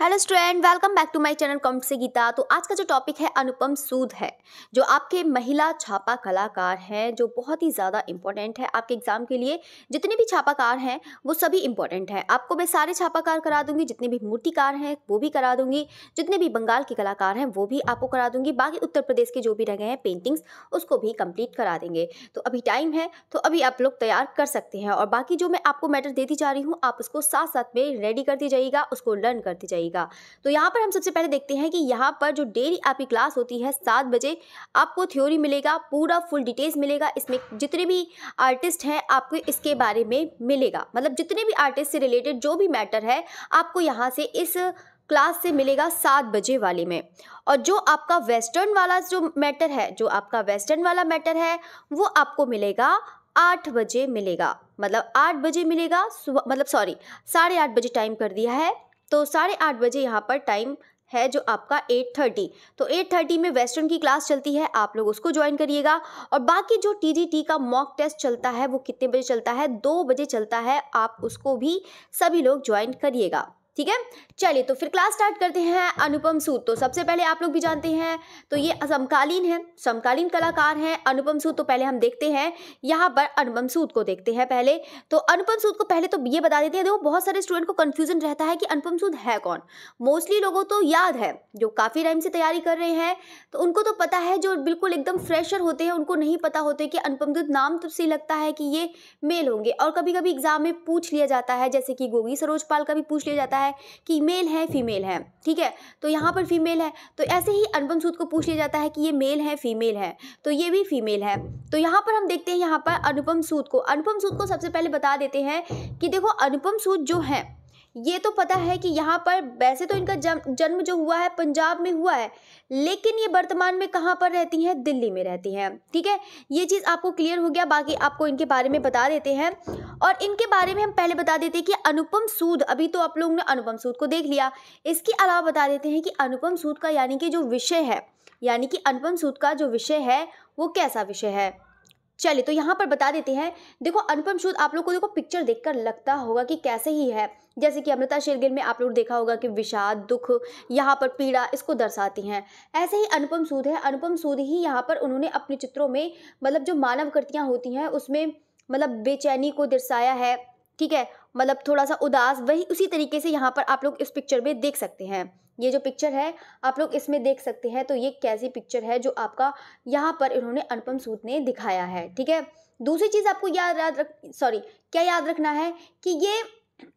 Hello student, welcome back to my channel comment से गीता। तो आज का जो टॉपिक है अनुपम सूद है, जो आपके महिला छापा कलाकार हैं, जो बहुत ही ज़्यादा इंपॉर्टेंट है आपके एग्जाम के लिए। जितने भी छापाकार हैं वो सभी इंपॉर्टेंट हैं। आपको मैं सारे छापाकार करा दूंगी, जितने भी मूर्तिकार हैं वो भी करा दूंगी, जितने भी बंगाल के कलाकार हैं वो भी आपको करा दूंगी, बाकी उत्तर प्रदेश के जो भी रह गए हैं पेंटिंग्स उसको भी कंप्लीट करा देंगे। तो अभी टाइम है, तो अभी आप लोग तैयार कर सकते हैं। और बाकी जो मैं आपको मैटर देती जा रही हूँ आप उसको साथ साथ में रेडी करती जाइएगा, उसको लर्न करती जाइएगा। तो यहाँ पर हम सबसे पहले देखते हैं कि यहाँ पर जो डेली आपकी क्लास होती है 7 बजे, आपको थ्योरी मिलेगा, पूरा फुल डिटेल्स मिलेगा। इसमें जितने भी आर्टिस्ट हैं आपको इसके बारे में मिलेगा, मतलब जितने भी आर्टिस्ट से रिलेटेड जो भी मैटर है आपको यहाँ से इस क्लास से मिलेगा 7 बजे वाले में। और जो आपका वेस्टर्न वाला जो मैटर है, जो आपका वेस्टर्न वाला मैटर है वो आपको मिलेगा 8 बजे मिलेगा, मतलब 8 बजे मिलेगा सुबह, मतलब सॉरी 8:30 बजे टाइम कर दिया है। तो 8:30 बजे यहाँ पर टाइम है जो आपका 8:30। तो 8:30 में वेस्टर्न की क्लास चलती है, आप लोग उसको ज्वाइन करिएगा। और बाकी जो टीजीटी का मॉक टेस्ट चलता है वो कितने बजे चलता है? 2 बजे चलता है, आप उसको भी सभी लोग ज्वाइन करिएगा, ठीक है। चलिए तो फिर क्लास स्टार्ट करते हैं। अनुपम सूद तो सबसे पहले आप लोग भी जानते हैं, तो ये समकालीन है, समकालीन कलाकार हैं अनुपम सूद। तो पहले हम देखते हैं यहाँ पर अनुपम सूद को देखते हैं पहले। तो अनुपम सूद को पहले तो ये बता देते हैं, देखो बहुत सारे स्टूडेंट को कंफ्यूजन रहता है कि अनुपम सूद है कौन। मोस्टली लोगों तो याद है, जो काफ़ी टाइम से तैयारी कर रहे हैं तो उनको तो पता है, जो बिल्कुल एकदम फ्रेशर होते हैं उनको नहीं पता होते कि अनुपम सूद नाम तो सही लगता है कि ये मेल होंगे। और कभी कभी एग्जाम में पूछ लिया जाता है, जैसे कि गोगी सरोज पाल का भी पूछ लिया जाता है कि मेल है फीमेल है, ठीक है। तो यहाँ पर फीमेल है, तो ऐसे ही अनुपम सूद को पूछ लिया जाता है कि ये मेल है फीमेल है, तो ये भी फीमेल है। तो यहाँ पर हम देखते हैं यहाँ पर अनुपम सूद को सबसे पहले बता देते हैं कि देखो अनुपम सूद जो है, ये तो पता है कि यहाँ पर वैसे तो इनका जन्म जो हुआ है पंजाब में हुआ है, लेकिन ये वर्तमान में कहाँ पर रहती हैं? दिल्ली में रहती हैं, ठीक है। ये चीज़ आपको क्लियर हो गया। बाकी आपको इनके बारे में बता देते हैं, और इनके बारे में हम पहले बता देते हैं कि अनुपम सूद, अभी तो आप लोगों ने अनुपम सूद को देख लिया, इसके अलावा बता देते हैं कि अनुपम सूद का यानी कि जो विषय है, यानी कि अनुपम सूद का जो विषय है वो कैसा विषय है। चलिए तो यहाँ पर बता देते हैं। देखो अनुपम सूद आप लोग को देखो पिक्चर देखकर लगता होगा कि कैसे ही है, जैसे कि अमृता शेरगिल में आप लोग देखा होगा कि विषाद, दुख, यहाँ पर पीड़ा इसको दर्शाती हैं। ऐसे ही अनुपम सूद है, अनुपम सूद ही यहाँ पर उन्होंने अपने चित्रों में, मतलब जो मानव कृतियाँ होती हैं उसमें, मतलब बेचैनी को दर्शाया है, ठीक है, मतलब थोड़ा सा उदास, वही उसी तरीके से यहाँ पर आप लोग इस पिक्चर में देख सकते हैं। ये जो पिक्चर है आप लोग इसमें देख सकते हैं, तो ये कैसी पिक्चर है जो आपका यहाँ पर इन्होंने अनुपम सूद ने दिखाया है, ठीक है। दूसरी चीज़ आपको क्या याद रखना है कि ये,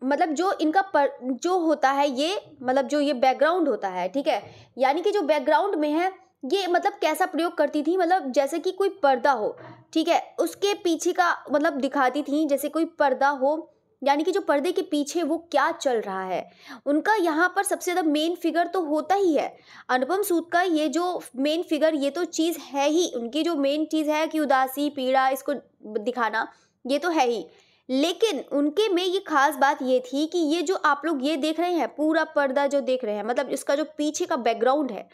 मतलब जो इनका जो होता है ये, मतलब जो ये बैकग्राउंड होता है, ठीक है, यानी कि जो बैकग्राउंड में है ये, मतलब कैसा प्रयोग करती थी, मतलब जैसे कि कोई पर्दा हो, ठीक है, उसके पीछे का मतलब दिखाती थी, जैसे कोई पर्दा हो, यानी कि जो पर्दे के पीछे वो क्या चल रहा है। उनका यहाँ पर सबसे ज़्यादा मेन फिगर तो होता ही है अनुपम सूद का, ये जो मेन फिगर, ये तो चीज़ है ही, उनकी जो मेन चीज़ है कि उदासी, पीड़ा, इसको दिखाना, ये तो है ही। लेकिन उनके में ये खास बात ये थी कि ये जो आप लोग ये देख रहे हैं, पूरा पर्दा जो देख रहे हैं, मतलब इसका जो पीछे का बैकग्राउंड है,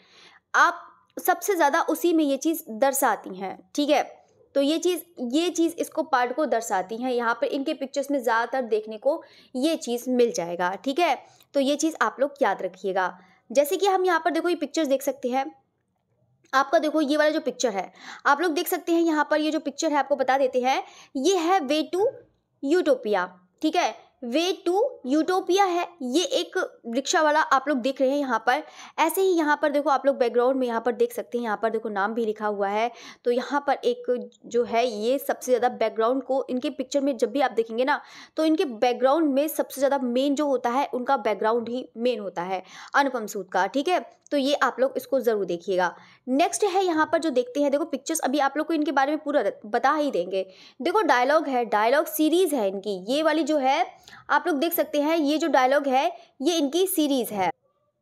आप सबसे ज़्यादा उसी में ये चीज़ दर्शाती हैं, ठीक है। तो ये चीज़ इसको पार्ट को दर्शाती हैं। यहाँ पर इनके पिक्चर्स में ज़्यादातर देखने को ये चीज़ मिल जाएगा, ठीक है। तो ये चीज़ आप लोग याद रखिएगा। जैसे कि हम यहाँ पर देखो ये पिक्चर्स देख सकते हैं, आपका देखो ये वाला जो पिक्चर है आप लोग देख सकते हैं। यहाँ पर ये जो पिक्चर है आपको बता देते हैं, ये है वे टू यूटोपिया, ठीक है, वे टू यूटोपिया है। ये एक रिक्शा वाला आप लोग देख रहे हैं यहाँ पर। ऐसे ही यहाँ पर देखो आप लोग बैकग्राउंड में यहाँ पर देख सकते हैं, यहाँ पर देखो नाम भी लिखा हुआ है। तो यहाँ पर एक जो है, ये सबसे ज़्यादा बैकग्राउंड को इनके पिक्चर में जब भी आप देखेंगे ना, तो इनके बैकग्राउंड में सबसे ज़्यादा मेन जो होता है, उनका बैकग्राउंड ही मेन होता है अनुपम सूद का, ठीक है। तो ये आप लोग इसको ज़रूर देखिएगा। नेक्स्ट है यहाँ पर जो देखते हैं, देखो पिक्चर्स अभी आप लोग को इनके बारे में पूरा बता ही देंगे। देखो डायलॉग है, डायलॉग सीरीज़ है इनकी, ये वाली जो है आप लोग देख सकते हैं, ये जो डायलॉग है ये इनकी सीरीज़ है,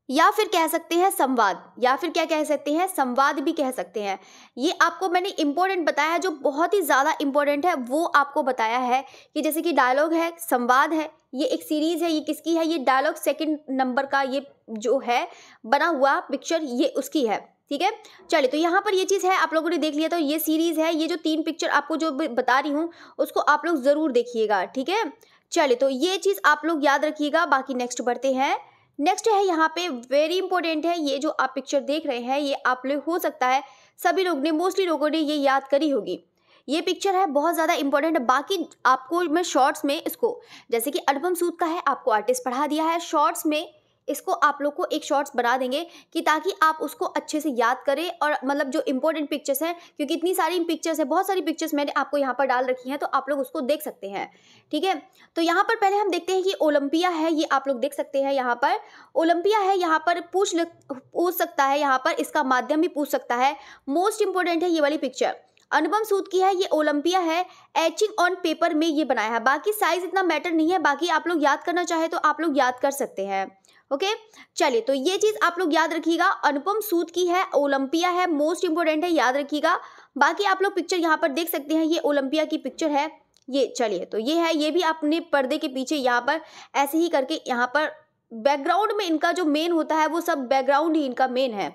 या फिर कह सकते हैं संवाद, या फिर क्या कह सकते हैं, संवाद भी कह सकते हैं। ये आपको मैंने इंपॉर्टेंट बताया है, जो बहुत ही ज़्यादा इंपॉर्टेंट है वो आपको बताया है कि जैसे कि डायलॉग है, संवाद है, ये एक सीरीज़ है। ये किसकी है? ये डायलॉग 2nd नंबर का ये जो है बना हुआ पिक्चर, ये उसकी है, ठीक है। चलिए तो यहाँ पर ये चीज़ है, आप लोगों ने देख लिया। तो ये सीरीज़ है, ये जो 3 पिक्चर आपको जो बता रही हूँ उसको आप लोग ज़रूर देखिएगा, ठीक है। चलिए तो ये चीज़ आप लोग याद रखिएगा। बाकी नेक्स्ट बढ़ते हैं। नेक्स्ट है यहाँ पे वेरी इंपॉर्टेंट है, ये जो आप पिक्चर देख रहे हैं ये आप लोग हो सकता है सभी लोग ने मोस्टली लोगों ने ये याद करी होगी। ये पिक्चर है बहुत ज़्यादा इंपॉर्टेंट है। बाकी आपको मैं शॉर्ट्स में इसको, जैसे कि अनुपम सूद का है, आपको आर्टिस्ट पढ़ा दिया है, शॉर्ट्स में इसको आप लोग को एक शॉर्ट्स बना देंगे कि ताकि आप उसको अच्छे से याद करें। और मतलब जो इंपॉर्टेंट पिक्चर्स हैं, क्योंकि इतनी सारी पिक्चर्स है, बहुत सारी पिक्चर्स मैंने आपको यहाँ पर डाल रखी हैं, तो आप लोग उसको देख सकते हैं। ठीक है, तो यहाँ पर पहले हम देखते हैं कि ओलंपिया है, ये आप लोग देख सकते हैं। यहाँ पर ओलंपिया है, यहाँ पर पूछ सकता है, यहाँ पर इसका माध्यम भी पूछ सकता है। मोस्ट इंपॉर्टेंट है ये वाली पिक्चर, अनुपम सूद की है, ये ओलंपिया है, एचिंग ऑन पेपर में ये बनाया है। बाकी साइज इतना मैटर नहीं है, बाकी आप लोग याद करना चाहे तो आप लोग याद कर सकते हैं। ओके, चलिए, तो ये चीज़ आप लोग याद रखिएगा, अनुपम सूद की है, ओलंपिया है, मोस्ट इंपॉर्टेंट है, याद रखिएगा। बाकी आप लोग पिक्चर यहाँ पर देख सकते हैं, ये ओलंपिया की पिक्चर है ये। चलिए, तो ये है, ये भी अपने पर्दे के पीछे यहाँ पर ऐसे ही करके, यहाँ पर बैकग्राउंड में इनका जो मेन होता है वो सब बैकग्राउंड ही इनका मेन है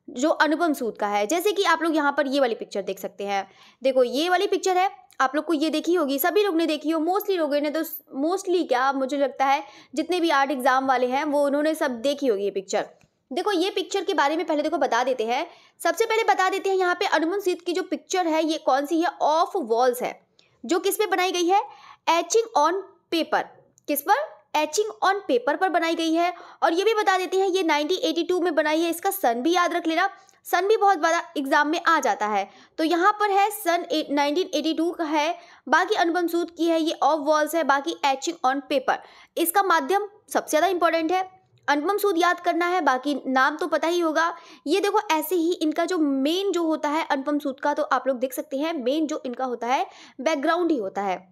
जो अनुपम सूद का है। जैसे कि आप लोग यहाँ पर ये वाली पिक्चर देख सकते हैं, देखो ये वाली पिक्चर है, आप लोग को ये देखी होगी, सभी लोग ने देखी हो, मोस्टली लोगों ने, तो मोस्टली क्या मुझे लगता है जितने भी आर्ट एग्जाम वाले हैं वो उन्होंने सब देखी होगी ये पिक्चर। देखो ये पिक्चर के बारे में पहले देखो बता देते हैं, सबसे पहले बता देते हैं यहाँ पे अनुपम सूद की जो पिक्चर है ये कौन सी है, ऑफ वॉल्स है, जो किस पे बनाई गई है, एचिंग ऑन पेपर। किस पर, एचिंग ऑन पेपर पर बनाई गई है। और ये भी बता देते हैं ये 1982 में बनाई है, इसका सन भी याद रख लेना, सन भी बहुत बड़ा एग्जाम में आ जाता है, तो यहाँ पर है सन 1982 का है। बाकी अनुपम सूद की है ये ऑफ वॉल्स है, बाकी एचिंग ऑन पेपर, इसका माध्यम सबसे ज़्यादा इंपॉर्टेंट है, अनुपम सूद याद करना है, बाकी नाम तो पता ही होगा। ये देखो ऐसे ही इनका जो मेन जो होता है अनुपम सूद का, तो आप लोग देख सकते हैं मेन जो इनका होता है बैकग्राउंड ही होता है।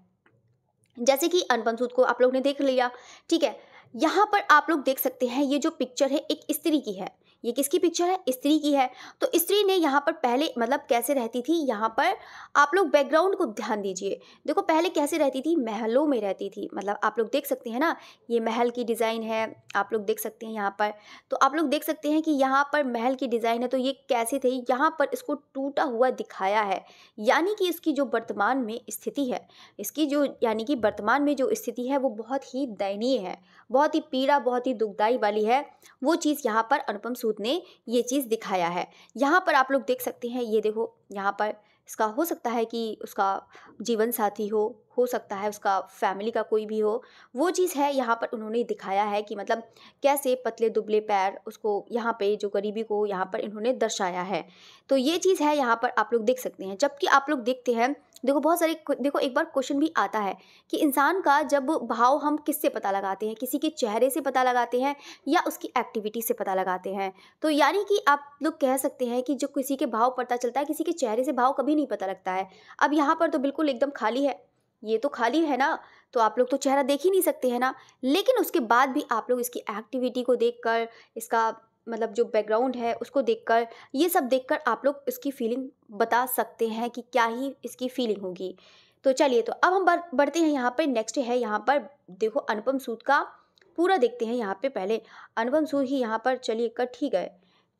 जैसे कि अनुपम सूद को आप लोग ने देख लिया, ठीक है। यहाँ पर आप लोग देख सकते हैं ये जो पिक्चर है एक स्त्री की है, ये किसकी पिक्चर है, स्त्री की है। तो स्त्री ने यहाँ पर पहले मतलब कैसे रहती थी, यहाँ पर आप लोग बैकग्राउंड को ध्यान दीजिए। देखो पहले कैसे रहती थी, महलों में रहती थी, मतलब आप लोग देख सकते हैं ना, ये महल की डिज़ाइन है, आप लोग देख सकते हैं यहाँ पर। तो आप लोग देख सकते हैं कि यहाँ पर महल की डिज़ाइन है, तो ये कैसे थे, यहाँ पर इसको टूटा हुआ दिखाया है, यानी कि इसकी जो वर्तमान में स्थिति है, इसकी जो यानी कि वर्तमान में जो स्थिति है वो बहुत ही दयनीय है, बहुत ही पीड़ा, बहुत ही दुखदाई वाली है। वो चीज़ यहाँ पर अनुपम सूद ने ये चीज़ दिखाया है। यहाँ पर आप लोग देख सकते हैं, ये देखो यहाँ पर इसका हो सकता है कि उसका जीवन साथी हो सकता है उसका फैमिली का कोई भी हो, वो चीज़ है यहाँ पर उन्होंने दिखाया है कि मतलब कैसे पतले दुबले पैर उसको यहाँ पे जो गरीबी को यहाँ पर इन्होंने दर्शाया है। तो ये चीज़ है यहाँ पर आप लोग देख सकते हैं। जबकि आप लोग देखते हैं, देखो बहुत सारे, देखो एक बार क्वेश्चन भी आता है कि इंसान का जब भाव हम किससे पता लगाते हैं, किसी के चेहरे से पता लगाते हैं या उसकी एक्टिविटी से पता लगाते हैं। तो यानी कि आप लोग कह सकते हैं कि जो किसी के भाव पता चलता है, किसी के चेहरे से भाव कभी नहीं पता लगता है। अब यहाँ पर तो बिल्कुल एकदम खाली है, ये तो खाली है ना, तो आप लोग तो चेहरा देख ही नहीं सकते हैं ना। लेकिन उसके बाद भी आप लोग इसकी एक्टिविटी को देखकर, इसका मतलब जो बैकग्राउंड है उसको देखकर, ये सब देखकर आप लोग इसकी फीलिंग बता सकते हैं कि क्या ही इसकी फीलिंग होगी। तो चलिए, तो अब हम बढ़ते हैं यहाँ पे। नेक्स्ट है यहाँ पर देखो अनुपम सूद का पूरा देखते हैं। यहाँ पे पहले अनुपम सूद ही यहाँ पर, चलिए कट ही गए,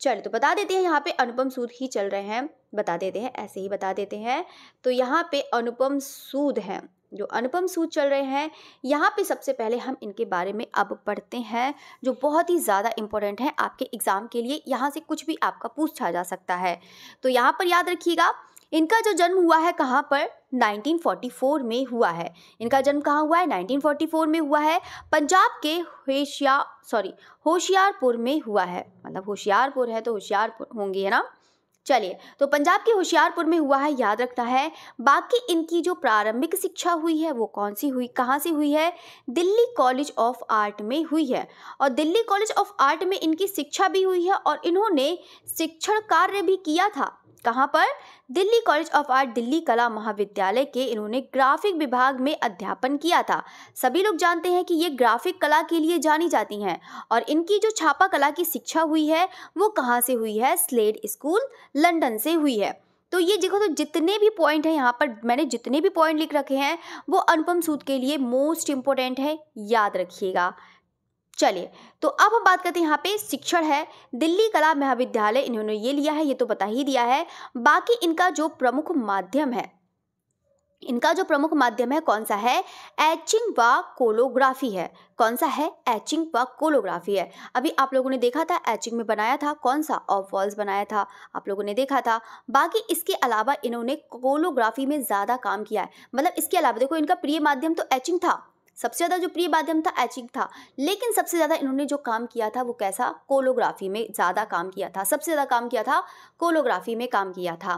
चलिए तो बता देते हैं यहाँ पे अनुपम सूद ही चल रहे हैं, बता देते हैं, ऐसे ही बता देते हैं। तो यहाँ पे अनुपम सूद हैं, जो अनुपम सूद चल रहे हैं, यहाँ पे सबसे पहले हम इनके बारे में अब पढ़ते हैं, जो बहुत ही ज़्यादा इंपॉर्टेंट है आपके एग्ज़ाम के लिए। यहाँ से कुछ भी आपका पूछा जा सकता है। तो यहाँ पर याद रखिएगा, इनका जो जन्म हुआ है कहाँ पर, 1944 में हुआ है। इनका जन्म कहाँ हुआ है, 1944 में हुआ है, पंजाब के होशियारपुर में हुआ है। मतलब होशियारपुर है तो होशियारपुर होंगे, है ना। चलिए, तो पंजाब के होशियारपुर में हुआ है, याद रखना है। बाकी इनकी जो प्रारंभिक शिक्षा हुई है वो कौन सी हुई, कहाँ से हुई है, दिल्ली कॉलेज ऑफ आर्ट में हुई है। और दिल्ली कॉलेज ऑफ आर्ट में इनकी शिक्षा भी हुई है और इन्होंने शिक्षण कार्य भी किया था। कहाँ पर, Delhi college of art, Delhi कला महाविद्यालय के इन्होंने ग्राफिक विभाग में अध्यापन किया था। सभी लोग जानते हैं कि ये ग्राफिक कला के लिए जानी जाती हैं। और इनकी जो छापा कला की शिक्षा हुई है वो कहाँ से हुई है, स्लेड स्कूल लंदन से हुई है। तो ये देखो, तो जितने भी पॉइंट हैं यहाँ पर मैंने जितने भी पॉइंट लिख रखे हैं वो अनुपम सूद के लिए मोस्ट इंपॉर्टेंट है, याद रखिएगा। चलिए, तो अब हम बात करते हैं, यहाँ पे शिक्षण है, दिल्ली कला महाविद्यालय इन्होंने ये लिया है, ये तो बता ही दिया है। बाकी इनका जो प्रमुख माध्यम है, इनका जो प्रमुख माध्यम है कौन सा है? एचिंग व कोलोग्राफी है। कौन सा है? एचिंग व कोलोग्राफी है। अभी आप लोगों ने देखा था एचिंग में बनाया था कौन सा? ऑफ वॉल्स बनाया था, आप लोगों ने देखा था। बाकी इसके अलावा इन्होंने कोलोग्राफी में ज़्यादा काम किया है। मतलब इसके अलावा देखो, इनका प्रिय माध्यम तो एचिंग था, सबसे ज़्यादा जो प्रिय माध्यम था एचिंग था, लेकिन सबसे ज़्यादा इन्होंने जो काम किया था वो कैसा? कोलोग्राफी में ज़्यादा काम किया था, सबसे ज़्यादा काम किया था कोलोग्राफी में काम किया था।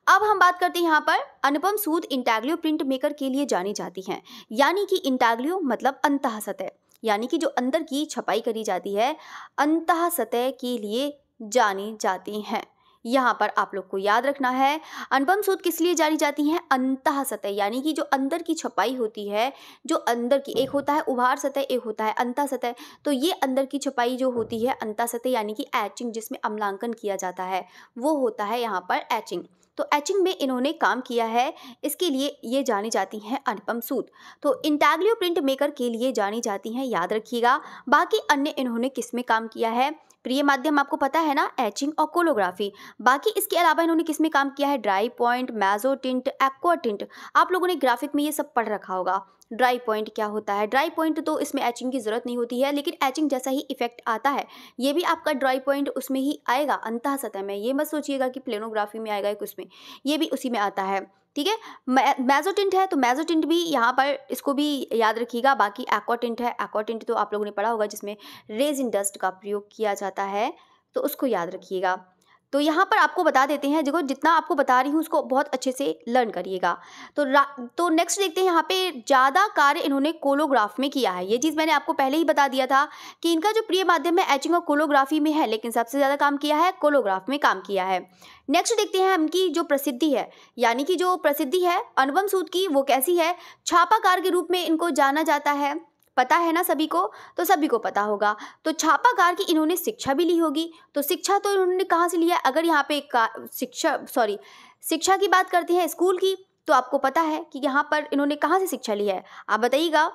अब हम बात करते हैं यहाँ पर अनुपम सूद इंटाग्लियो प्रिंट मेकर के लिए जानी जाती हैं। यानी कि इंटाग्लियो मतलब अंतः सतह, यानी कि जो अंदर की छपाई करी जाती है अंतः सतह के लिए जानी जाती हैं। यहाँ पर आप लोग को याद रखना है अनुपम सूद किस लिए जानी जाती हैं? अंतः सतह, यानी कि जो अंदर की छपाई होती है, जो अंदर की, एक होता है उभार सतह, एक होता है अंतः सतह। तो ये अंदर की छपाई जो होती है अंतः सतह यानी कि एचिंग, जिसमें अम्लांकन किया जाता है, वो होता है यहाँ पर एचिंग। तो एचिंग में इन्होंने काम किया है, इसके लिए ये जानी जाती हैं अनुपम सूद। तो इंटाग्लियो प्रिंट मेकर के लिए जानी जाती हैं, याद रखिएगा। बाकी अन्य इन्होंने किस में काम किया है? प्रिय माध्यम आपको पता है ना, एचिंग और कोलोग्राफी। बाकी इसके अलावा इन्होंने किस में काम किया है? Dry point, meso tint, aqua tint. आप लोगों ने ग्राफिक में ये सब पढ़ रखा होगा। ड्राई पॉइंट क्या होता है? ड्राई पॉइंट तो इसमें एचिंग की ज़रूरत नहीं होती है, लेकिन एचिंग जैसा ही इफेक्ट आता है, ये भी आपका ड्राई पॉइंट उसमें ही आएगा, अंतः सतह में। ये मत सोचिएगा कि प्लेनोग्राफी में आएगा कुछ में, ये भी उसी में आता है, ठीक है। मेसो टिंट है तो मेसो टिंट भी यहाँ पर, इसको भी याद रखिएगा। बाकी एक्वा टिंट है, एक्वा टिंट तो आप लोगों ने पढ़ा होगा, जिसमें रेजिन डस्ट का प्रयोग किया जाता है, तो उसको याद रखिएगा। तो यहाँ पर आपको बता देते हैं, देखो जितना आपको बता रही हूँ उसको बहुत अच्छे से लर्न करिएगा। तो नेक्स्ट देखते हैं, यहाँ पे ज़्यादा कार्य इन्होंने कोलोग्राफ में किया है। ये चीज़ मैंने आपको पहले ही बता दिया था कि इनका जो प्रिय माध्यम है एचिंग और कोलोग्राफी में है, लेकिन सबसे ज़्यादा काम किया है कोलोग्राफ में काम किया है। नेक्स्ट देखते हैं इनकी जो प्रसिद्धि है, यानी कि जो प्रसिद्धि है अनुपम सूद की, वो कैसी है? छापाकार के रूप में इनको जाना जाता है, पता है ना सभी को? तो सभी को पता होगा। तो छापाकार की इन्होंने शिक्षा भी ली होगी। तो शिक्षा तो इन्होंने कहाँ से लिया? अगर यहाँ पे शिक्षा की बात करते हैं स्कूल की, तो आपको पता है कि यहाँ पर इन्होंने कहाँ से शिक्षा ली है, आप बताइएगा।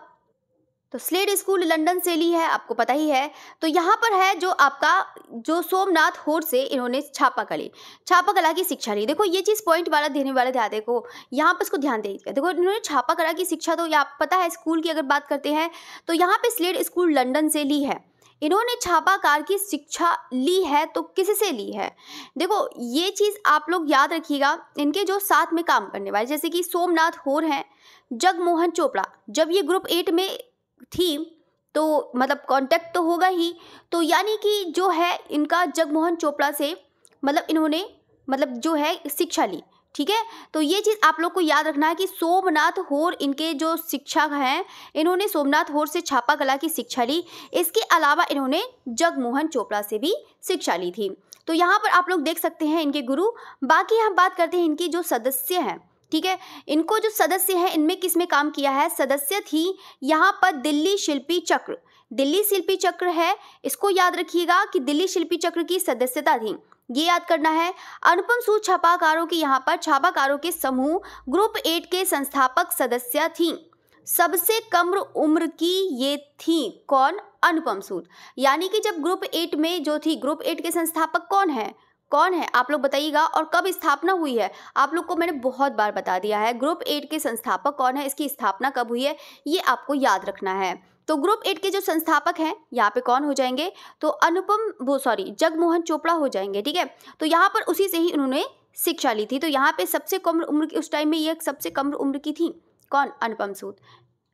तो स्लेड स्कूल लंदन से ली है, आपको पता ही है। तो यहाँ पर है जो आपका जो सोमनाथ होर से इन्होंने छापाकला की शिक्षा ली। देखो ये चीज़ पॉइंट वाला देने वाला ध्यान, देखो यहाँ पर इसको ध्यान दीजिएगा। देखो इन्होंने छापाकला की शिक्षा, तो आप पता है स्कूल की अगर बात करते हैं तो यहाँ पे स्लेड स्कूल लंदन से ली है। इन्होंने छापाकार की शिक्षा ली है, तो किससे ली है? देखो ये चीज़ आप लोग याद रखिएगा। इनके जो साथ में काम करने वाले, जैसे कि सोमनाथ होर हैं, जगमोहन चोपड़ा, जब ये ग्रुप 8 में थी तो मतलब कांटेक्ट तो होगा ही। तो यानी कि जो है इनका जगमोहन चोपड़ा से मतलब इन्होंने मतलब जो है शिक्षा ली, ठीक है। तो ये चीज़ आप लोग को याद रखना है कि सोमनाथ होर इनके जो शिक्षक हैं, इन्होंने सोमनाथ होर से छापाकला की शिक्षा ली। इसके अलावा इन्होंने जगमोहन चोपड़ा से भी शिक्षा ली थी। तो यहाँ पर आप लोग देख सकते हैं इनके गुरु। बाकी हम बात करते हैं इनकी जो सदस्य हैं, ठीक है। इनको जो सदस्य हैं इनमें किस में काम किया है? सदस्य थी यहाँ पर दिल्ली शिल्पी चक्र। दिल्ली शिल्पी चक्र है, इसको याद रखिएगा कि दिल्ली शिल्पी चक्र की सदस्यता थी, ये याद करना है। अनुपम सूद छापाकारों की यहाँ पर छापाकारों के समूह ग्रुप 8 के संस्थापक सदस्य थी। सबसे कम उम्र की ये थी, कौन? अनुपम सूद। यानी कि जब ग्रुप 8 में जो थी, ग्रुप 8 के संस्थापक कौन है? कौन है आप लोग बताइएगा। और कब स्थापना हुई है? आप लोग को मैंने बहुत बार बता दिया है, ग्रुप 8 के संस्थापक कौन है, इसकी स्थापना कब हुई है, ये आपको याद रखना है। तो ग्रुप 8 के जो संस्थापक हैं यहाँ पे कौन हो जाएंगे? तो जगमोहन चोपड़ा हो जाएंगे, ठीक है। तो यहाँ पर उसी से ही उन्होंने शिक्षा ली थी। तो यहाँ पे सबसे कम उम्र की, उस टाइम में ये सबसे कम उम्र की थी, कौन? अनुपम सूद।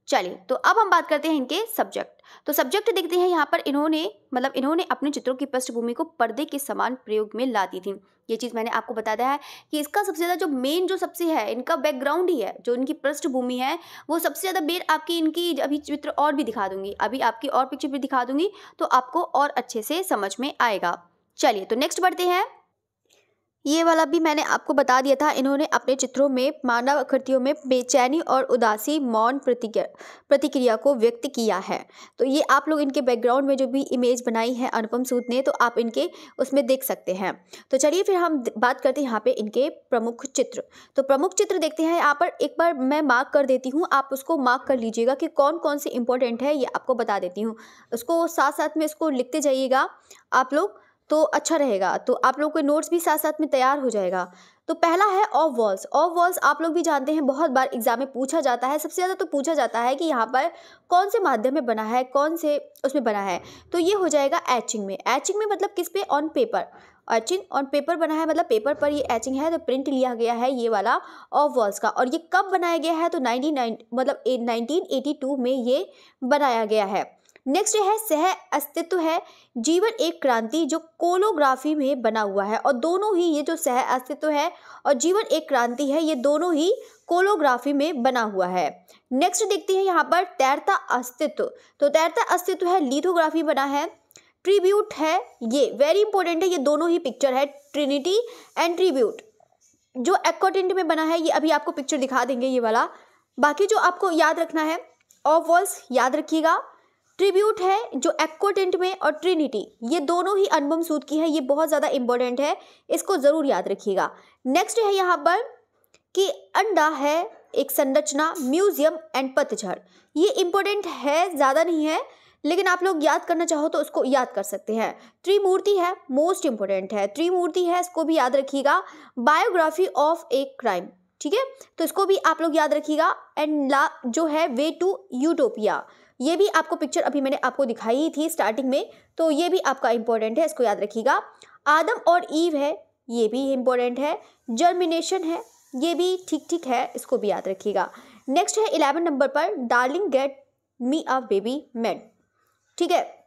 चलिए, तो अब हम बात करते हैं इनके सब्जेक्ट। तो सब्जेक्ट देखते हैं यहाँ पर इन्होंने अपने चित्रों की पृष्ठभूमि को पर्दे के समान प्रयोग में लाती थी। ये चीज़ मैंने आपको बता दिया है कि इसका सबसे ज़्यादा जो मेन जो सबसे है इनका बैकग्राउंड ही है, जो इनकी पृष्ठभूमि है वो सबसे ज़्यादा मेन आपकी इनकी अभी चित्र और भी दिखा दूंगी, अभी आपकी और पिक्चर भी दिखा दूंगी, तो आपको और अच्छे से समझ में आएगा। चलिए, तो नेक्स्ट बढ़ते हैं। ये वाला भी मैंने आपको बता दिया था। इन्होंने अपने चित्रों में मानव आकृतियों में बेचैनी और उदासी, मौन प्रतिक्रिया को व्यक्त किया है। तो ये आप लोग इनके बैकग्राउंड में जो भी इमेज बनाई है अनुपम सूद ने, तो आप इनके उसमें देख सकते हैं। तो चलिए फिर हम बात करते हैं यहाँ पे इनके प्रमुख चित्र। तो प्रमुख चित्र देखते हैं यहाँ पर, एक बार मैं मार्क कर देती हूँ, आप उसको मार्क कर लीजिएगा कि कौन कौन से इंपॉर्टेंट है, ये आपको बता देती हूँ। उसको साथ साथ में इसको लिखते जाइएगा आप लोग। तो अच्छा रहेगा, तो आप लोग के नोट्स भी साथ साथ में तैयार हो जाएगा। तो पहला है ऑफ वॉल्स। ऑफ वॉल्स आप लोग भी जानते हैं, बहुत बार एग्जाम में पूछा जाता है। सबसे ज़्यादा तो पूछा जाता है कि यहाँ पर कौन से माध्यम में बना है, कौन से उसमें बना है। तो ये हो जाएगा एचिंग में। एचिंग में मतलब किस पे, on paper. Etching on paper बना है, मतलब पेपर पर ये एचिंग है, तो प्रिंट लिया गया है ये वाला ऑफ वॉल्स का। और ये कब बनाया गया है, तो 1982 में ये बनाया गया है। नेक्स्ट है सह अस्तित्व है, जीवन एक क्रांति, जो कोलोग्राफी में बना हुआ है। और दोनों ही ये जो सह अस्तित्व है और जीवन एक क्रांति है, ये दोनों ही कोलोग्राफी में बना हुआ है। नेक्स्ट देखते हैं यहाँ पर तैरता अस्तित्व। तो तैरता अस्तित्व है, लिथोग्राफी बना है। ट्रिब्यूट है, ये वेरी इंपॉर्टेंट है, ये दोनों ही पिक्चर है, ट्रिनिटी एंड ट्रिब्यूट, जो एक्वाटेंट में बना है। ये अभी आपको पिक्चर दिखा देंगे ये वाला। बाकी जो आपको याद रखना है, ऑफ वॉल्स याद रखिएगा, ट्रिब्यूट है जो एक्वाटेंट में, और ट्रिनिटी ये दोनों ही अनुपम सूद की है। ये बहुत ज़्यादा इंपॉर्टेंट है, इसको ज़रूर याद रखिएगा। नेक्स्ट है यहाँ पर कि अंडा है एक संरचना, म्यूजियम एंड पतझड़। ये इंपॉर्टेंट है, ज़्यादा नहीं है, लेकिन आप लोग याद करना चाहो तो उसको याद कर सकते हैं। त्रिमूर्ति है, मोस्ट इंपॉर्टेंट है, त्रिमूर्ति है, इसको भी याद रखिएगा। बायोग्राफी ऑफ ए क्राइम, ठीक है, तो इसको भी आप लोग याद रखिएगा। एंड जो है वे टू यूटोपिया, ये भी आपको पिक्चर अभी मैंने आपको दिखाई ही थी स्टार्टिंग में, तो ये भी आपका इंपॉर्टेंट है, इसको याद रखिएगा। आदम और ईव है, ये भी इंपॉर्टेंट है। जर्मिनेशन है, ये भी ठीक ठीक है, इसको भी याद रखिएगा। नेक्स्ट है 11 नंबर पर darling get me a baby made, ठीक है,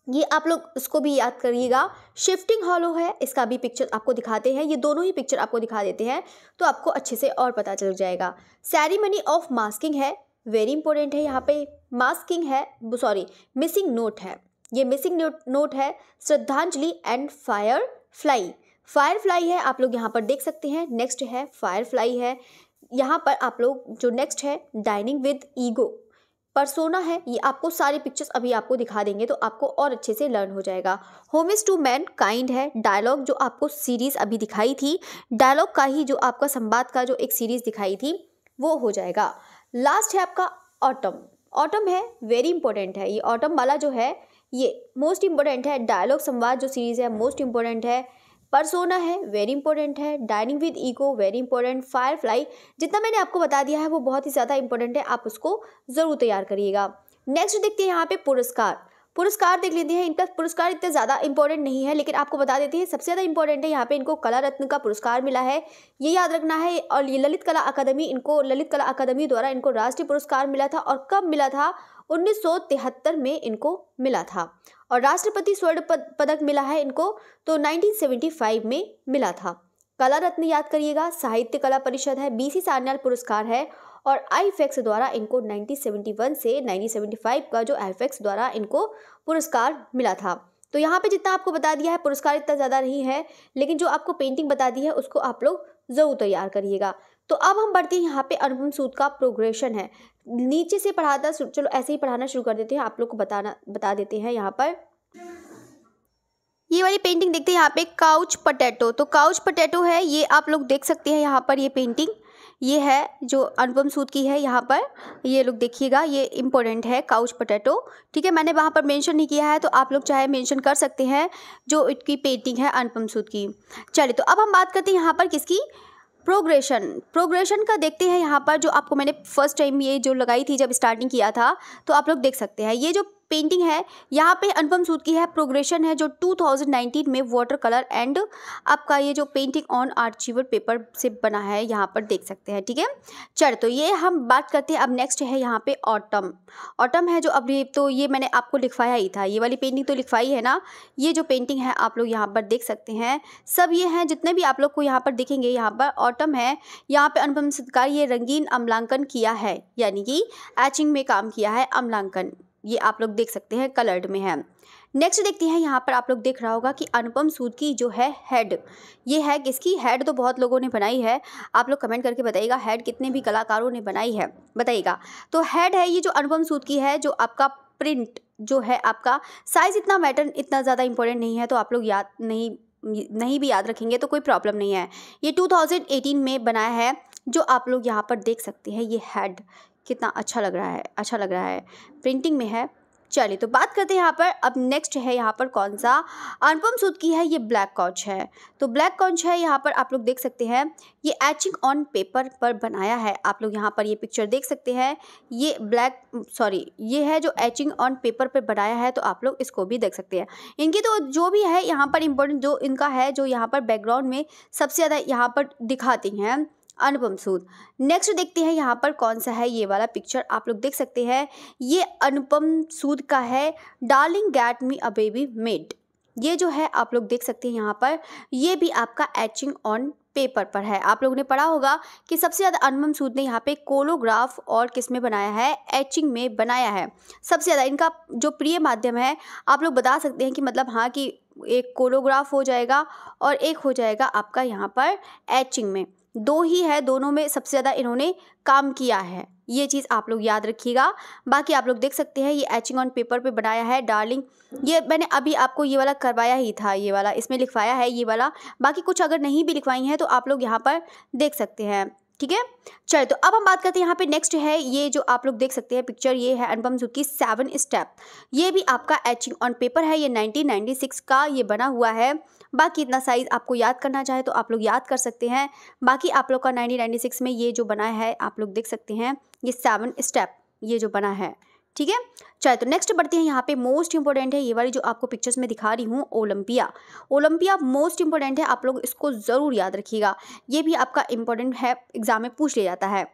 ये आप लोग इसको भी याद करिएगा। शिफ्टिंग हॉलो है, इसका भी पिक्चर आपको दिखाते हैं, ये दोनों ही पिक्चर आपको दिखा देते हैं, तो आपको अच्छे से और पता चल जाएगा। सेरेमनी ऑफ मास्किंग है, वेरी इंपॉर्टेंट है, यहाँ पे मास्किंग है, सॉरी मिसिंग नोट है, ये मिसिंग नोट है। श्रद्धांजलि and fire fly, fire fly है, आप लोग यहाँ पर देख सकते हैं। नेक्स्ट है फायर फ्लाई है, यहाँ पर आप लोग जो नेक्स्ट है डाइनिंग विद ईगो, परसोना है, ये आपको सारे पिक्चर्स अभी आपको दिखा देंगे, तो आपको और अच्छे से लर्न हो जाएगा। होमिस टू मैन काइंड है, डायलॉग जो आपको सीरीज़ अभी दिखाई थी, डायलॉग का ही जो आपका संवाद का जो एक सीरीज़ दिखाई थी वो हो जाएगा। लास्ट है आपका ऑटम। ऑटम है, वेरी इंपॉर्टेंट है, ये ऑटम वाला जो है ये मोस्ट इंपॉर्टेंट है। डायलॉग संवाद जो सीरीज़ है मोस्ट इंपॉर्टेंट है। परसोना है, वेरी इंपॉर्टेंट है। Dining with ego, very important. Fire fly, जितना मैंने आपको बता दिया है वो बहुत ही ज़्यादा इंपॉर्टेंट है, आप उसको ज़रूर तैयार करिएगा। नेक्स्ट देखते हैं यहाँ पे पुरस्कार। पुरस्कार देख लेते हैं, इनका पुरस्कार इतना ज़्यादा इंपॉर्टेंट नहीं है, लेकिन आपको बता देते हैं सबसे ज़्यादा इंपॉर्टेंट है। यहाँ पे इनको कला रत्न का पुरस्कार मिला है, ये याद रखना है। और ये ललित कला अकादमी द्वारा इनको राष्ट्रीय पुरस्कार मिला था, और कब मिला था, 1973 में इनको मिला था। और राष्ट्रपति स्वर्ण पदक मिला है इनको, तो 1975 में मिला था। कला रत्न याद करिएगा, साहित्य कला परिषद है, BC सान्याल पुरस्कार है, और आईफेक्स द्वारा इनको 1971 से 1975 का जो आईफेक्स द्वारा इनको पुरस्कार मिला था। तो यहाँ पे जितना आपको बता दिया है, पुरस्कार इतना ज़्यादा नहीं है, लेकिन जो आपको पेंटिंग बता दी है उसको आप लोग ज़रूर तैयार करिएगा। तो अब हम बढ़ते हैं यहाँ पे अनुपम सूद का प्रोग्रेशन है, नीचे से पढ़ाता, चलो ऐसे ही पढ़ाना शुरू कर देते हैं, आप लोग को बता देते हैं। यहाँ पर ये वाली पेंटिंग देखते हैं यहाँ पे, काउच पोटैटो। तो काउच पोटैटो है, ये आप लोग देख सकते हैं यहाँ पर, ये पेंटिंग ये है जो अनुपम सूद की है। यहाँ पर ये लोग देखिएगा, ये इंपॉर्टेंट है काउच पोटैटो, ठीक है, मैंने वहाँ पर मेंशन नहीं किया है, तो आप लोग चाहे मेंशन कर सकते हैं जो इसकी पेंटिंग है अनुपम सूद की। चलिए, तो अब हम बात करते हैं यहाँ पर किसकी, प्रोग्रेशन का देखते हैं। यहाँ पर जो आपको मैंने फर्स्ट टाइम ये जो लगाई थी जब स्टार्टिंग किया था, तो आप लोग देख सकते हैं ये जो पेंटिंग है यहाँ पे अनुपम सूद की है, प्रोग्रेशन है, जो 2019 में वाटर कलर एंड आपका ये जो पेंटिंग ऑन आर्चिवल पेपर से बना है, यहाँ पर देख सकते हैं, ठीक है। चल, तो ये हम बात करते हैं। अब नेक्स्ट है यहाँ पे ऑटम है, जो अभी तो ये मैंने आपको लिखवाया ही था, ये वाली पेंटिंग तो लिखवाई है ना। ये जो पेंटिंग है आप लोग यहाँ पर देख सकते हैं, सब ये हैं जितने भी आप लोग को यहाँ पर दिखेंगे, यहाँ पर ऑटम है। यहाँ पे अनुपम सूद का ये रंगीन अम्लांकन किया है, यानी कि एचिंग में काम किया है, अम्लांकन, ये आप लोग देख सकते हैं, कलर्ड में है। नेक्स्ट देखते हैं, यहाँ पर आप लोग देख रहा होगा कि अनुपम सूद की जो है हेड, ये है किसकी हेड, तो बहुत लोगों ने बनाई है, आप लोग कमेंट करके बताइएगा हेड कितने भी कलाकारों ने बनाई है, बताइएगा। तो हेड है ये जो अनुपम सूद की है, जो आपका प्रिंट जो है आपका साइज़ इतना ज़्यादा इंपॉर्टेंट नहीं है, तो आप लोग याद नहीं भी याद रखेंगे तो कोई प्रॉब्लम नहीं है। ये 2018 में बनाया है, जो आप लोग यहाँ पर देख सकते हैं। ये हेड कितना अच्छा लग रहा है, प्रिंटिंग में है, चलिए तो बात करते हैं यहाँ पर। अब नेक्स्ट है यहाँ पर कौन सा, अनुपम सूद की है ये ब्लैक कॉच है। तो ब्लैक कॉच है, यहाँ पर आप लोग देख सकते हैं ये एचिंग ऑन पेपर पर बनाया है। आप लोग यहाँ पर ये पिक्चर देख सकते हैं, ये ये है जो एचिंग ऑन पेपर पर बनाया है, तो आप लोग इसको भी देख सकते हैं। इनकी तो जो भी है यहाँ पर इम्पोर्टेंट जो इनका है, जो यहाँ पर बैकग्राउंड में सबसे ज़्यादा यहाँ पर दिखाती हैं अनुपम सूद। नेक्स्ट देखते हैं यहाँ पर कौन सा है, ये वाला पिक्चर आप लोग देख सकते हैं, ये अनुपम सूद का है, darling get me a baby made. ये जो है आप लोग देख सकते हैं यहाँ पर, ये भी आपका एचिंग ऑन पेपर पर है। आप लोगों ने पढ़ा होगा कि सबसे ज़्यादा अनुपम सूद ने यहाँ पे कोलोग्राफ और किस में बनाया है, एचिंग में बनाया है। सबसे ज़्यादा इनका जो प्रिय माध्यम है, आप लोग बता सकते हैं कि मतलब हाँ कि एक कोलोग्राफ हो जाएगा और एक हो जाएगा आपका यहाँ पर एचिंग में, दो ही है, दोनों में सबसे ज़्यादा इन्होंने काम किया है। ये चीज़ आप लोग याद रखिएगा। बाकी आप लोग देख सकते हैं ये एचिंग ऑन पेपर पे बनाया है डार्लिंग, ये मैंने अभी आपको ये वाला करवाया ही था, ये वाला इसमें लिखवाया है ये वाला। बाकी कुछ अगर नहीं भी लिखवाई हैं तो आप लोग यहाँ पर देख सकते हैं, ठीक है। चलिए तो अब हम बात करते हैं यहाँ पे नेक्स्ट है, ये जो आप लोग देख सकते हैं पिक्चर, ये है अनुपम सूद की 7 स्टेप। ये भी आपका एचिंग ऑन पेपर है, ये 1996 का ये बना हुआ है। बाकी इतना साइज़ आपको याद करना चाहे तो आप लोग याद कर सकते हैं। बाकी आप लोग का 1996 में ये जो बना है आप लोग देख सकते हैं, ये 7 स्टेप ये जो बना है, ठीक है। चलिए तो नेक्स्ट बढ़ते हैं, यहाँ पे मोस्ट इंपॉर्टेंट है ये वाली जो आपको पिक्चर्स में दिखा रही हूँ, ओलंपिया। ओलंपिया मोस्ट इंपॉर्टेंट है, आप लोग इसको ज़रूर याद रखिएगा, ये भी आपका इंपॉर्टेंट है, एग्जाम में पूछ लिया जाता है।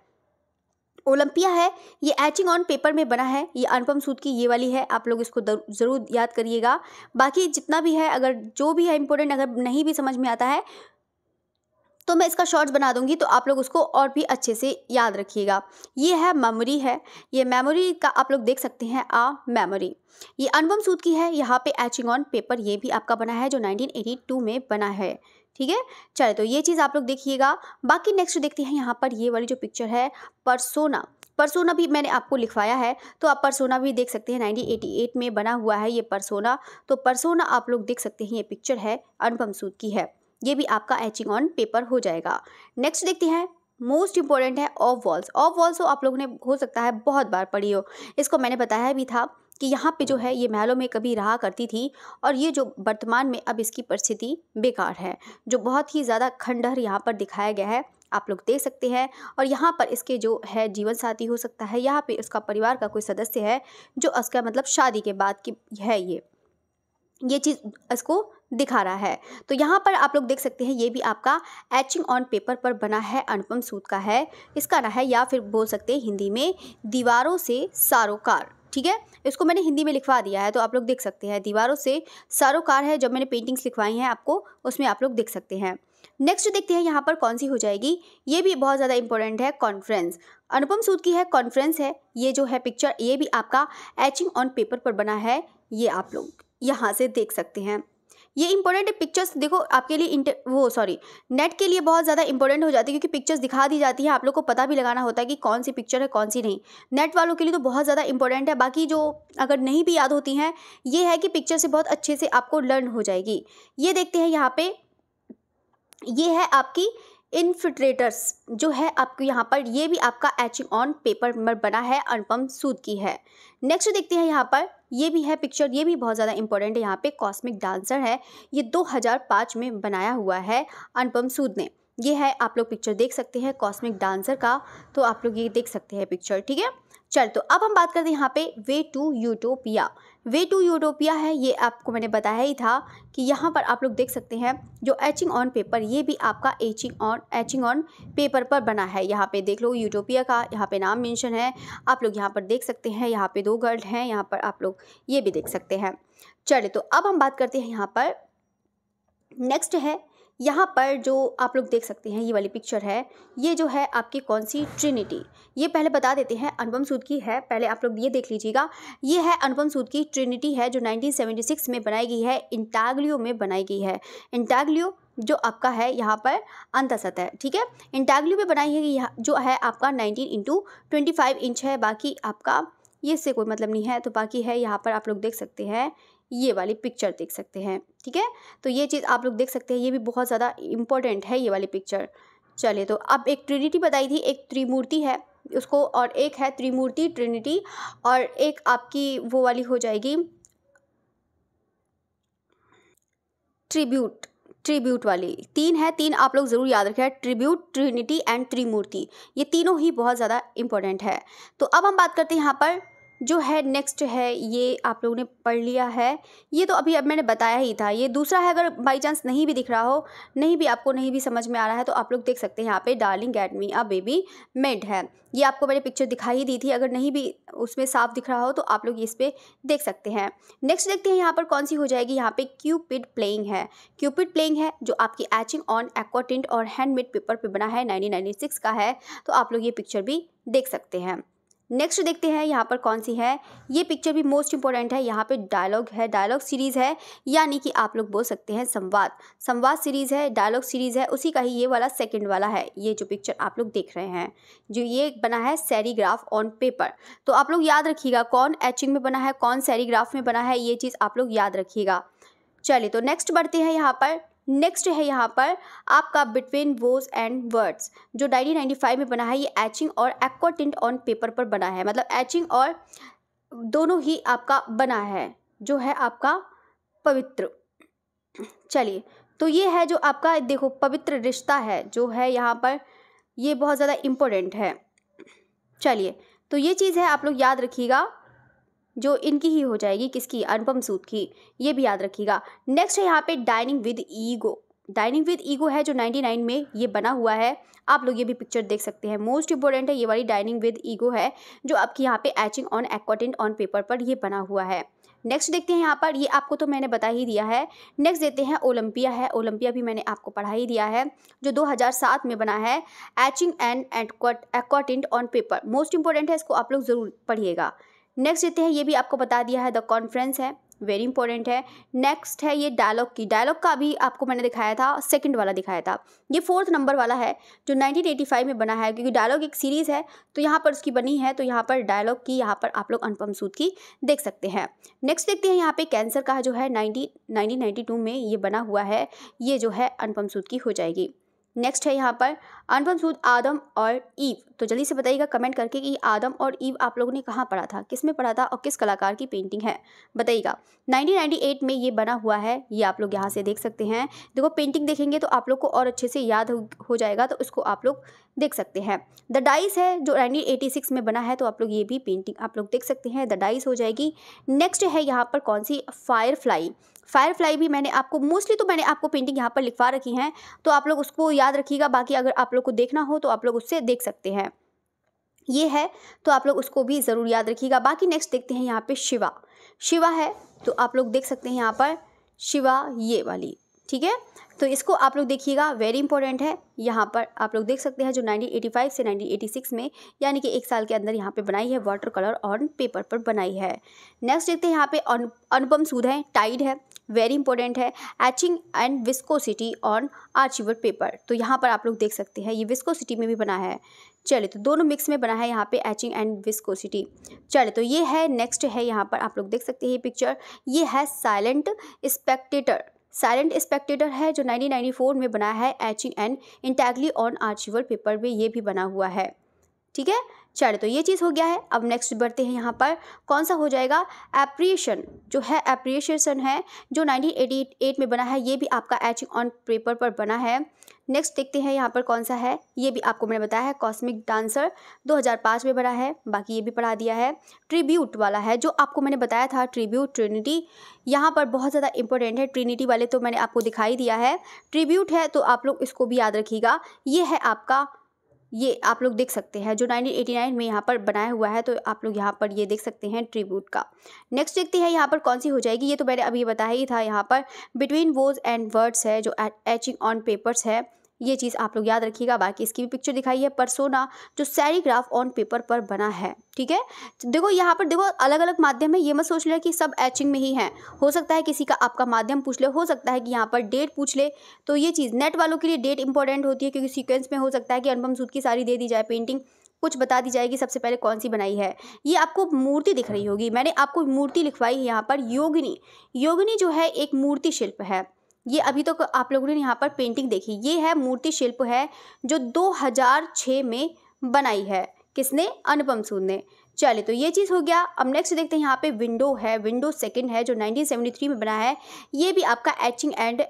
ओलंपिया है, ये एचिंग ऑन पेपर में बना है, ये अनुपम सूद की ये वाली है, आप लोग इसको ज़रूर याद करिएगा। बाकी जितना भी है, अगर जो भी है इंपॉर्टेंट, अगर नहीं भी समझ में आता है तो मैं इसका शॉर्ट्स बना दूंगी, तो आप लोग उसको और भी अच्छे से याद रखिएगा। ये है मेमोरी है, ये मेमोरी का आप लोग देख सकते हैं मेमोरी, ये अनुपम सूद की है। यहाँ पे एचिंग ऑन पेपर ये भी आपका बना है जो 1982 में बना है, ठीक है। चलिए तो ये चीज़ आप लोग देखिएगा। बाकी नेक्स्ट देखते हैं यहाँ पर, ये वाली जो पिक्चर है परसोना, परसोना भी मैंने आपको लिखवाया है, तो आप परसोना भी देख सकते हैं, 1988 में बना हुआ है ये परसोना। तो परसोना आप लोग देख सकते हैं, ये पिक्चर है अनुपम सूद की है, ये भी आपका एचिंग ऑन पेपर हो जाएगा। नेक्स्ट देखते हैं, मोस्ट इंपॉर्टेंट है ऑफ वॉल्स। ऑफ वॉल्स तो आप लोगों ने हो सकता है बहुत बार पढ़ी हो, इसको मैंने बताया भी था कि यहाँ पे जो है ये महलों में कभी रहा करती थी, और ये जो वर्तमान में अब इसकी परिस्थिति बेकार है, जो बहुत ही ज़्यादा खंडहर यहाँ पर दिखाया गया है, आप लोग देख सकते हैं। और यहाँ पर इसके जो है जीवन साथी हो सकता है, यहाँ पे उसका परिवार का कोई सदस्य है जो उसका मतलब शादी के बाद की है, ये चीज़ इसको दिखा रहा है। तो यहाँ पर आप लोग देख सकते हैं, ये भी आपका एचिंग ऑन पेपर पर बना है, अनुपम सूद का है। इसका ना है, या फिर बोल सकते हैं हिंदी में दीवारों से सारोकार, ठीक है। इसको मैंने हिंदी में लिखवा दिया है, तो आप लोग देख सकते हैं, दीवारों से सारोकार है। जब मैंने पेंटिंग्स लिखवाई हैं आपको, उसमें आप लोग देख सकते हैं। नेक्स्ट देखते हैं यहाँ पर कौन सी हो जाएगी, ये भी बहुत ज़्यादा इंपॉर्टेंट है, कॉन्फ्रेंस। अनुपम सूद की है, कॉन्फ्रेंस है, ये जो है पिक्चर, ये भी आपका एचिंग ऑन पेपर पर बना है, ये आप लोग यहाँ से देख सकते हैं। ये इंपॉर्टेंट पिक्चर्स देखो आपके लिए नेट के लिए बहुत ज़्यादा इंपॉर्टेंट हो जाती है, क्योंकि पिक्चर्स दिखा दी जाती है, आप लोग को पता भी लगाना होता है कि कौन सी पिक्चर है कौन सी नहीं। नेट वालों के लिए तो बहुत ज़्यादा इंपॉर्टेंट है। बाकी जो अगर नहीं भी याद होती हैं, ये है कि पिक्चर से बहुत अच्छे से आपको लर्न हो जाएगी। ये देखते हैं यहाँ पे, ये है आपकी इन्फिल्ट्रेटर्स जो है आपको यहाँ पर, ये भी आपका एचिंग ऑन पेपर पर बना है, अनुपम सूद की है। नेक्स्ट देखते हैं यहाँ पर, ये भी है पिक्चर, ये भी बहुत ज़्यादा इंपॉर्टेंट है, यहाँ पे कॉस्मिक डांसर है, ये 2005 में बनाया हुआ है अनुपम सूद ने। ये है, आप लोग पिक्चर देख सकते हैं कॉस्मिक डांसर का, तो आप लोग ये देख सकते हैं पिक्चर, ठीक है। चल तो अब हम बात करते हैं यहाँ पे way to utopia. Way to utopia है, ये आपको मैंने बताया ही था कि यहाँ पर आप लोग देख सकते हैं जो एचिंग ऑन पेपर, ये भी आपका एचिंग ऑन पेपर पर बना है। यहाँ पे देख लो यूटोपिया का यहाँ पे नाम मेंशन है, आप लोग यहाँ पर देख सकते हैं। यहाँ पे 2 गर्ल हैं, यहाँ पर आप लोग ये भी देख सकते हैं। चलिए तो अब हम बात करते हैं यहाँ पर, नेक्स्ट है यहाँ पर जो आप लोग देख सकते हैं, ये वाली पिक्चर है, ये जो है आपकी कौन सी, ट्रिनिटी। ये पहले बता देते हैं, अनुपम सूद की है, पहले आप लोग ये देख लीजिएगा। ये है अनुपम सूद की ट्रिनिटी है, जो 1976 में बनाई गई है, इंटाग्लियो में बनाई गई है। इंटाग्लियो जो आपका है यहाँ पर अंतःसतह, ठीक है, इंटाग्लियो में बनाई है, जो है आपका 19x25 इंच है। बाकी आपका ये से कोई मतलब नहीं है, तो बाकी है यहाँ पर आप लोग देख सकते हैं, ये वाली पिक्चर देख सकते हैं, ठीक है। तो ये चीज़ आप लोग देख सकते हैं, ये भी बहुत ज़्यादा इंपॉर्टेंट है ये वाली पिक्चर। चलिए तो अब एक ट्रिनिटी बताई थी, एक त्रिमूर्ति है, उसको, और एक है त्रिमूर्ति ट्रिनिटी, और एक आपकी वो वाली हो जाएगी ट्रिब्यूट वाली। 3 है, 3 आप लोग ज़रूर याद रखें, ट्रिब्यूट, ट्रिनिटी एंड त्रिमूर्ति। ये तीनों ही बहुत ज़्यादा इंपॉर्टेंट है। तो अब हम बात करते हैं यहाँ पर जो है नेक्स्ट है, ये आप लोगों ने पढ़ लिया है, ये तो अब मैंने बताया ही था। ये दूसरा है, अगर बाई चांस नहीं भी दिख रहा हो, आपको नहीं भी समझ में आ रहा है, तो आप लोग देख सकते हैं यहाँ पे darling get me a baby made है। ये आपको मैंने पिक्चर दिखाई ही दी थी, अगर नहीं भी उसमें साफ दिख रहा हो तो आप लोग इस पर देख सकते हैं। नेक्स्ट देखते हैं यहाँ पर कौन सी हो जाएगी, यहाँ पे क्यूपिड प्लेइंग है। क्यूपिड प्लेइंग है जो आपकी एचिंग ऑन एक्वाटिंट और हैंडमेड पेपर पे बना है, 1996 का है, तो आप लोग ये पिक्चर भी देख सकते हैं। नेक्स्ट देखते हैं यहाँ पर कौन सी है, ये पिक्चर भी मोस्ट इंपॉर्टेंट है। यहाँ पे डायलॉग है, डायलॉग सीरीज़ है, यानी कि आप लोग बोल सकते हैं संवाद सीरीज़ है, डायलॉग सीरीज़ है, उसी का ही ये वाला सेकंड वाला है। ये जो पिक्चर आप लोग देख रहे हैं, जो ये बना है सेरीग्राफ ऑन पेपर। तो आप लोग याद रखिएगा कौन एचिंग में बना है, कौन सेरीग्राफ में बना है, ये चीज़ आप लोग याद रखिएगा। चलिए तो नेक्स्ट बढ़ते हैं यहाँ पर। नेक्स्ट है यहाँ पर आपका बिटवीन वोज एंड वर्ड्स, जो 1995 में बना है। ये एचिंग और एक्वाटिंट ऑन पेपर पर बना है, मतलब एचिंग और दोनों ही आपका बना है, जो है आपका पवित्र। चलिए तो ये है जो आपका देखो पवित्र रिश्ता है जो है यहाँ पर, ये बहुत ज़्यादा इम्पोर्टेंट है। चलिए तो ये चीज़ है, आप लोग याद रखिएगा, जो इनकी ही हो जाएगी, किसकी, अनुपम सूद की, ये भी याद रखिएगा। नेक्स्ट है यहाँ पे dining with ego. Dining with ego है जो 99 में ये बना हुआ है, आप लोग ये भी पिक्चर देख सकते हैं। मोस्ट इंपॉर्टेंट है ये वाली डाइनिंग विद ईगो है, जो आपकी यहाँ पे etching on aquatint on paper पर ये बना हुआ है। नेक्स्ट देखते हैं यहाँ पर, ये आपको तो मैंने बता ही दिया है। नेक्स्ट देते हैं ओलंपिया है। ओलंपिया भी मैंने आपको पढ़ा ही दिया है, जो 2007 में बना है, etching and aquatint on paper. Most important है, इसको आप लोग ज़रूर पढ़िएगा। नेक्स्ट देते हैं, ये भी आपको बता दिया है, द कॉन्फ्रेंस है, वेरी इंपॉर्टेंट है। नेक्स्ट है ये डायलॉग की, डायलॉग का अभी आपको मैंने दिखाया था, सेकंड वाला दिखाया था, ये 4th नंबर वाला है जो 1985 में बना है, क्योंकि डायलॉग एक सीरीज़ है तो यहाँ पर उसकी बनी है, तो यहाँ पर डायलॉग की, यहाँ पर आप लोग अनुपम सूद की देख सकते हैं। नेक्स्ट देखते हैं यहाँ पे कैंसर का जो है 1992 में ये बना हुआ है, ये जो है अनुपम सूद की हो जाएगी। नेक्स्ट है यहाँ पर अनुपम सूद आदम और ईव। तो जल्दी से बताइएगा कमेंट करके कि आदम और ईव आप लोगों ने कहाँ पढ़ा था, किस में पढ़ा था और किस कलाकार की पेंटिंग है, बताइएगा। 1998 में ये बना हुआ है, ये आप लोग यहाँ से देख सकते हैं। देखो पेंटिंग देखेंगे तो आप लोग को और अच्छे से याद हो जाएगा, तो इसको आप लोग देख सकते हैं। द डाइस है जो 1986 में बना है, तो आप लोग ये भी पेंटिंग आप लोग देख सकते हैं, द डाइस हो जाएगी। नेक्स्ट है यहाँ पर कौन सी, फायरफ्लाई भी मैंने आपको मोस्टली तो मैंने आपको पेंटिंग यहाँ पर लिखवा रखी हैं, तो आप लोग उसको याद रखिएगा। बाकी अगर आप लोग को देखना हो तो आप लोग उससे देख सकते हैं, ये है तो आप लोग उसको भी ज़रूर याद रखिएगा। बाकी नेक्स्ट देखते हैं यहाँ पे शिवा है, तो आप लोग देख सकते हैं यहाँ पर शिवा, ये वाली, ठीक है। तो इसको आप लोग देखिएगा, वेरी इंपॉर्टेंट है। यहाँ पर आप लोग देख सकते हैं जो 1985 से 1986 में, यानी कि 1 साल के अंदर यहाँ पे बनाई है, वाटर कलर ऑन पेपर पर बनाई है। नेक्स्ट देखते हैं यहाँ पे अनुपम सूद है, टाइड है, वेरी इंपॉर्टेंट है, etching and viscosity on archival paper. तो यहाँ पर आप लोग देख सकते हैं ये विस्कोसिटी में भी बना है। चलिए तो दोनों मिक्स में बना है यहाँ पे, एचिंग एंड विस्कोसिटी। चलिए तो ये है, नेक्स्ट है यहाँ पर आप लोग देख सकते हैं ये पिक्चर, ये है साइलेंट स्पेक्टेटर है जो 1994 में बना है, etching and इंटैगली on archival paper में ये भी बना हुआ है, ठीक है। चलिए तो ये चीज़ हो गया है। अब नेक्स्ट बढ़ते हैं यहाँ पर, कौन सा हो जाएगा, एप्रिसिएशन है जो 1988 में बना है, ये भी आपका एचिंग ऑन पेपर पर बना है। नेक्स्ट देखते हैं यहाँ पर कौन सा है, ये भी आपको मैंने बताया है, कॉस्मिक डांसर 2005 में बना है, बाकी ये भी पढ़ा दिया है। ट्रिब्यूट वाला है जो आपको मैंने बताया था, ट्रिब्यूट ट्रिनिटी, यहाँ पर बहुत ज़्यादा इंपॉर्टेंट है। ट्रिनिटी वाले तो मैंने आपको दिखाई दिया है, ट्रिब्यूट है तो आप लोग इसको भी याद रखिएगा। ये है आपका, ये आप लोग देख सकते हैं जो 1989 में यहाँ पर बनाया हुआ है, तो आप लोग यहाँ पर ये देख सकते हैं ट्रिब्यूट का। नेक्स्ट देखते हैं यहाँ पर कौन सी हो जाएगी, ये तो मैंने अभी बताया ही था, यहाँ पर बिटवीन वोज एंड वर्ड्स है जो एचिंग ऑन पेपर्स है, ये चीज़ आप लोग याद रखिएगा। बाकी इसकी भी पिक्चर दिखाई है, परसोना जो सेरीग्राफ ऑन पेपर पर बना है, ठीक है। देखो यहाँ पर देखो अलग अलग माध्यम है, ये मत सोच ले कि सब एचिंग में ही है, हो सकता है किसी का आपका माध्यम पूछ ले, हो सकता है कि यहाँ पर डेट पूछ ले, तो ये चीज़ नेट वालों के लिए डेट इंपॉर्टेंट होती है, क्योंकि सीक्वेंस में हो सकता है कि अनुपम सूद की सारी दे दी जाए पेंटिंग, कुछ बता दी जाएगी सबसे पहले कौन सी बनाई है। ये आपको मूर्ति दिख रही होगी, मैंने आपको मूर्ति लिखवाई है यहाँ पर, योगिनी जो है एक मूर्ति शिल्प है, ये अभी तो आप लोगों ने यहाँ पर पेंटिंग देखी, ये है मूर्ति शिल्प है जो 2006 में बनाई है, किसने? अनुपम सूद ने। चलिए, तो ये चीज़ हो गया। अब नेक्स्ट देखते हैं, यहाँ पे विंडो है, विंडो सेकंड है जो 1973 में बना है। ये भी आपका etching and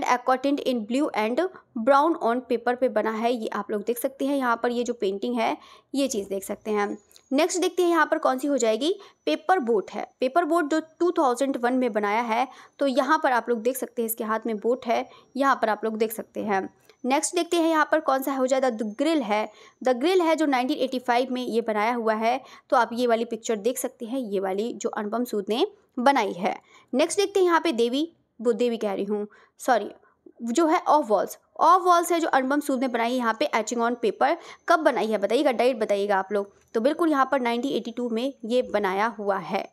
aquatint in blue and brown on paper पे बना है। ये आप लोग देख सकते हैं यहाँ पर, ये जो पेंटिंग है ये चीज़ देख सकते हैं। नेक्स्ट देखते हैं यहाँ पर कौन सी हो जाएगी, पेपर बोट है। पेपर बोट जो 2001 में बनाया है, तो यहाँ पर आप लोग देख सकते हैं इसके हाथ में बोट है, यहाँ पर आप लोग देख सकते हैं। नेक्स्ट देखते हैं यहाँ पर कौन सा हो जाएगा, द ग्रिल है। द ग्रिल है जो 1985 में ये बनाया हुआ है, तो आप ये वाली पिक्चर देख सकते हैं, ये वाली जो अनुपम सूद ने बनाई है। नेक्स्ट देखते हैं यहाँ पे देवी कह रही हूँ, सॉरी, जो है ऑफ वॉल्स है जो अनुपम सूद ने बनाई है यहाँ पे एचिंग ऑन पेपर। कब बनाई है बताइएगा, डेट बताइएगा आप लोग। तो बिल्कुल यहाँ पर 1982 में ये बनाया हुआ है,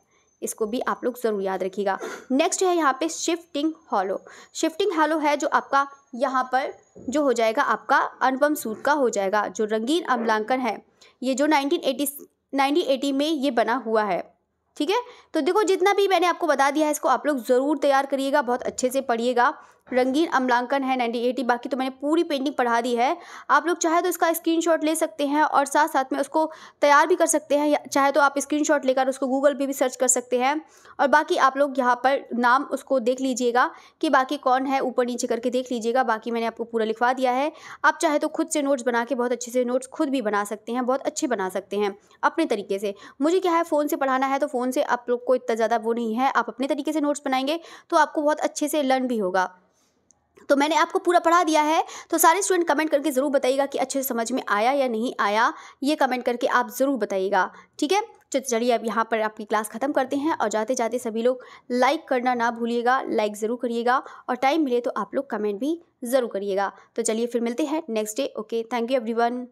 इसको भी आप लोग ज़रूर याद रखिएगा। नेक्स्ट है यहाँ पे शिफ्टिंग हॉलो है जो आपका यहाँ पर जो हो जाएगा आपका अनुपम सूद का हो जाएगा। जो रंगीन अम्लांकन है ये जो 1980 में ये बना हुआ है, ठीक है। तो देखो, जितना भी मैंने आपको बता दिया है इसको आप लोग ज़रूर तैयार करिएगा, बहुत अच्छे से पढ़िएगा। रंगीन अम्लांकन है 1980, बाकी तो मैंने पूरी पेंटिंग पढ़ा दी है। आप लोग चाहे तो इसका स्क्रीनशॉट ले सकते हैं और साथ साथ में उसको तैयार भी कर सकते हैं, या चाहे तो आप स्क्रीनशॉट लेकर उसको गूगल पे भी सर्च कर सकते हैं। और बाकी आप लोग यहाँ पर नाम उसको देख लीजिएगा कि बाकी कौन है, ऊपर नीचे करके देख लीजिएगा। बाकी मैंने आपको पूरा लिखवा दिया है। आप चाहे तो खुद से नोट्स बना के बहुत अच्छे से नोट्स खुद भी बना सकते हैं, बहुत अच्छे बना सकते हैं अपने तरीके से। मुझे क्या है, फ़ोन से पढ़ाना है तो फ़ोन से आप लोग को इतना ज़्यादा वो नहीं है, आप अपने तरीके से नोट्स बनाएंगे तो आपको बहुत अच्छे से लर्न भी होगा। तो मैंने आपको पूरा पढ़ा दिया है, तो सारे स्टूडेंट कमेंट करके ज़रूर बताइएगा कि अच्छे से समझ में आया या नहीं आया, ये कमेंट करके आप ज़रूर बताइएगा, ठीक है। तो चलिए अब यहाँ पर आपकी क्लास ख़त्म करते हैं, और जाते जाते सभी लोग लाइक करना ना भूलिएगा, लाइक ज़रूर करिएगा, और टाइम मिले तो आप लोग कमेंट भी ज़रूर करिएगा। तो चलिए फिर मिलते हैं next day. Okay, thank you everyone.